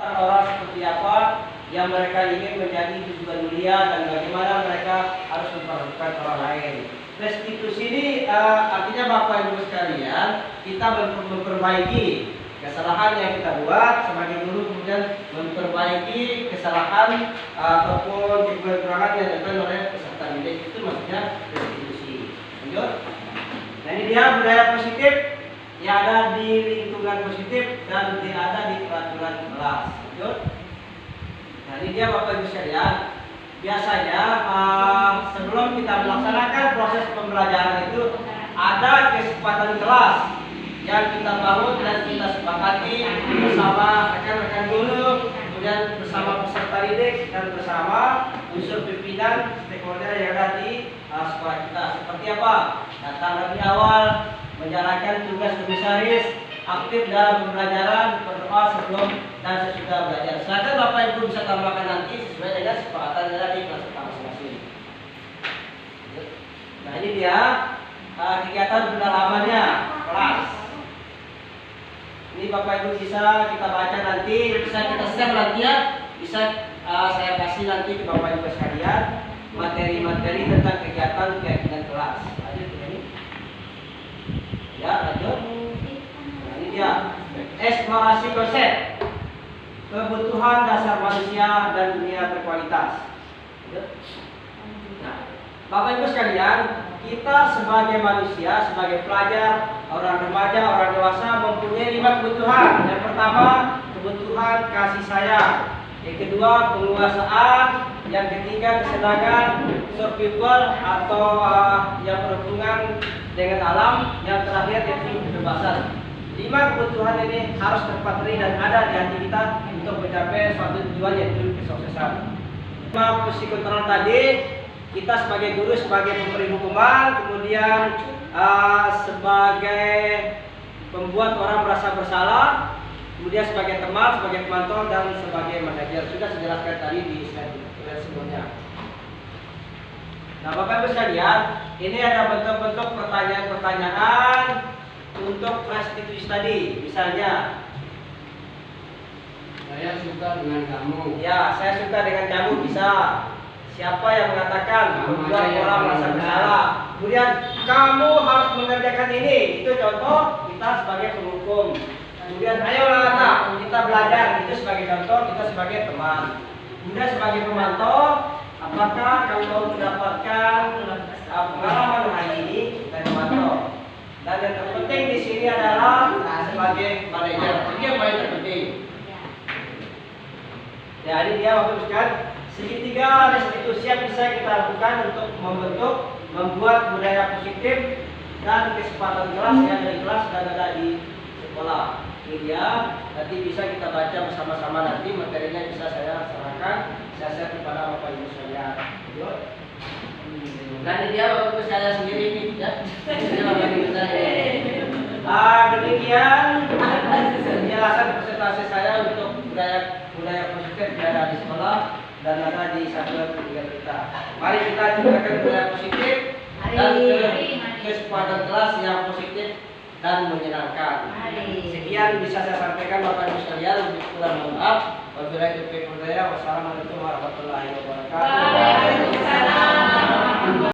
merupakan orang seperti apa yang mereka ingin menjadi tujuan mulia dan bagaimana mereka harus memperlakukan orang lain. Restitusi ini artinya Bapak Ibu sekalian, kita memperbaiki kesalahan yang kita buat sebagai guru, kemudian memperbaiki kesalahan ataupun kekurangan yang dilakukan oleh peserta didik. Itu maksudnya restitusi. Lanjut. Nah, ini dia budaya positif yang ada di lingkungan positif dan tidak ada di peraturan kelas. Lanjut. Nah, ini dia Bapak Ibu sekalian. Biasanya sebelum kita melaksanakan proses pembelajaran itu ada kesepakatan kelas yang kita bangun dan kita sepakati bersama rekan-rekan guru, kemudian bersama peserta didik dan bersama unsur pimpinan stakeholder yang ada di sekolah kita. Seperti apa? Datang lebih awal, menjalankan tugas komisaris, aktif dalam pembelajaran, berdoa sebelum dan sesudah belajar. Silakan Bapak Ibu bisa tambahkan nanti sesuai dengan kesepakatan yang ada di kelas kita masing-masing. Nah, ini dia kegiatan pendalamannya kelas. Ini Bapak Ibu bisa kita baca nanti, bisa kita share nanti ya, bisa saya kasih nanti ke Bapak Ibu sekalian materi-materi tentang kegiatan kelas. Lanjut ini. Ya, lanjut. Nah, ini dia eksplorasi konsep kebutuhan dasar manusia dan dunia berkualitas. Nah, Bapak Ibu sekalian, kita sebagai manusia, sebagai pelajar, orang remaja, orang dewasa mempunyai 5 kebutuhan. Yang pertama, kebutuhan kasih sayang. Yang kedua, penguasaan. Yang ketiga, kesenangan, survival atau yang berhubungan dengan alam. Yang terakhir, yaitu kebebasan. 5 kebutuhan ini harus terpenuhi dan ada di hati kita untuk mencapai suatu tujuan, yaitu kesuksesan. 5 fungsi kontrol tadi, kita sebagai guru, sebagai pemberi hukuman, kemudian sebagai pembuat orang merasa bersalah, kemudian sebagai teman, sebagai pemantau, dan sebagai manajer. Sudah saya jelaskan tadi di slide sebelumnya. Nah, Bapak Ibu sekalian, ini ada bentuk-bentuk pertanyaan-pertanyaan untuk restitusi tadi. Misalnya, saya suka dengan kamu. ya, saya suka dengan kamu, bisa. Siapa yang mengatakan membuat orang merasa bersalah? Kemudian kamu harus mengerjakan ini. Itu contoh kita sebagai penghukum. Kemudian ayolah anak, kita belajar. Itu sebagai contoh kita sebagai teman. Kemudian sebagai pemantau, apakah kamu mendapatkan pengalaman hari ini dan pemantau? Dan yang terpenting di sini adalah sebagai manajer. Ini yang paling terpenting. Ya, ini dia waktu kan. Segitiga restitusi yang bisa kita lakukan untuk membuat budaya positif dan kesempatan kelas yang ada di kelas dan ada di sekolah. Ini dia, nanti bisa kita baca bersama-sama, nanti materinya bisa saya serahkan, saya share kepada Bapak Ibu sekalian. Nah, ini dia Bapak Ibu sekalian sendiri ini, ya. Ini Bapak Ibu saya. Demikian penjelasan presentasi saya untuk budaya positif yang ada di sekolah dan ada di satuan pendidikan kita. Mari kita ciptakan budaya positif dan kesempatan kelas yang positif dan menyenangkan. Sekian bisa saya sampaikan Bapak Ibu sekalian. Lebih kurang mohon maaf. Wabillahi taufiq wal hidayah. Wassalamualaikum warahmatullahi wabarakatuh.